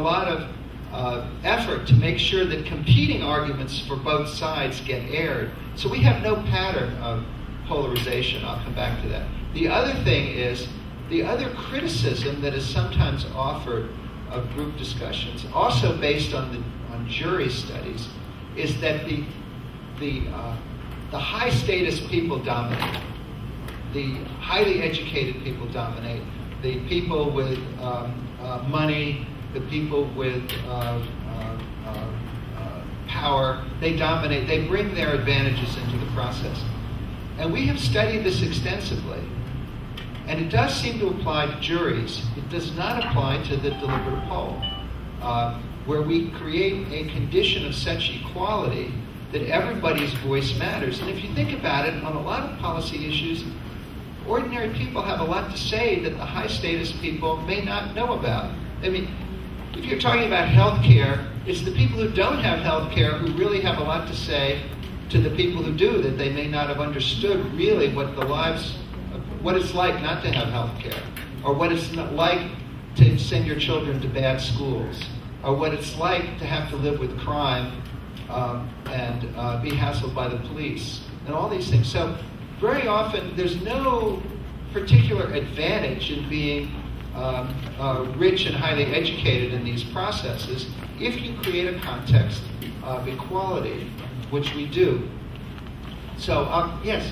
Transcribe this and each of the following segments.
lot of effort to make sure that competing arguments for both sides get aired. So we have no pattern of polarization. I'll come back to that. The other thing is, the other criticism that is sometimes offered of group discussions, also based on jury studies, is that the high status people dominate. The highly educated people dominate. The people with money, the people with power, they dominate. They bring their advantages into the process. And we have studied this extensively. And it does seem to apply to juries. It does not apply to the deliberative poll, where we create a condition of such equality that everybody's voice matters. And if you think about it, on a lot of policy issues, ordinary people have a lot to say that the high status people may not know about. I mean, if you're talking about health care, it's the people who don't have health care who really have a lot to say to the people who do, that they may not have understood really what it's like not to have health care, or what it's like to send your children to bad schools, or what it's like to have to live with crime and be hassled by the police, and all these things. So very often there's no particular advantage in being rich and highly educated in these processes if you create a context of equality, which we do. So, yes?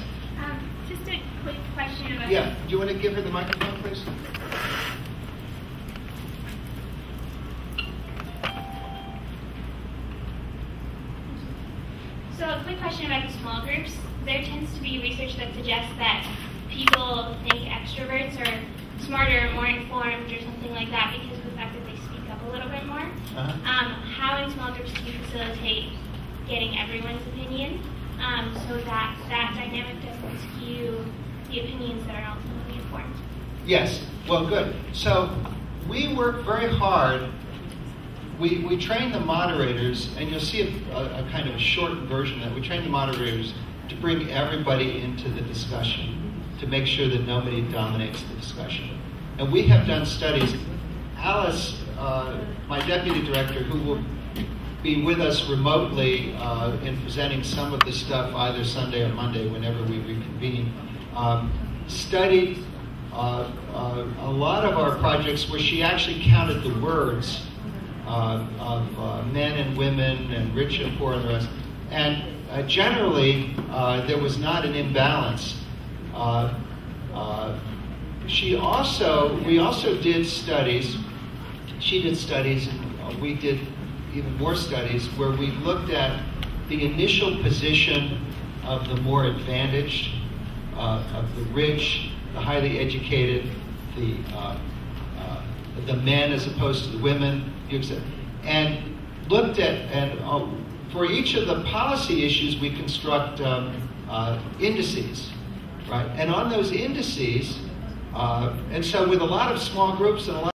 Just a quick question about... Yeah, do you want to give her the microphone, please? So a quick question about the small groups. There tends to be research that suggests that people think extroverts are smarter, more informed, or something like that because of the fact that they speak up a little bit more. How in small groups do you facilitate getting everyone's opinion so that that dynamic doesn't skew the opinions that are ultimately informed? Yes, well, good. So we work very hard. We train the moderators, and you'll see a kind of a shortened version of that. We train the moderators to bring everybody into the discussion, to make sure that nobody dominates the discussion. And we have done studies. Alice, my deputy director, who will be with us remotely in presenting some of the stuff either Sunday or Monday whenever we reconvene, studied a lot of our projects where she actually counted the words of men and women and rich and poor and the rest. And generally, there was not an imbalance. We also did studies. She did studies, and we did even more studies where we looked at the initial position of the more advantaged, of the rich, the highly educated, the men as opposed to the women, and looked at, and for each of the policy issues we construct indices, right? And on those indices, and so with a lot of small groups and a lot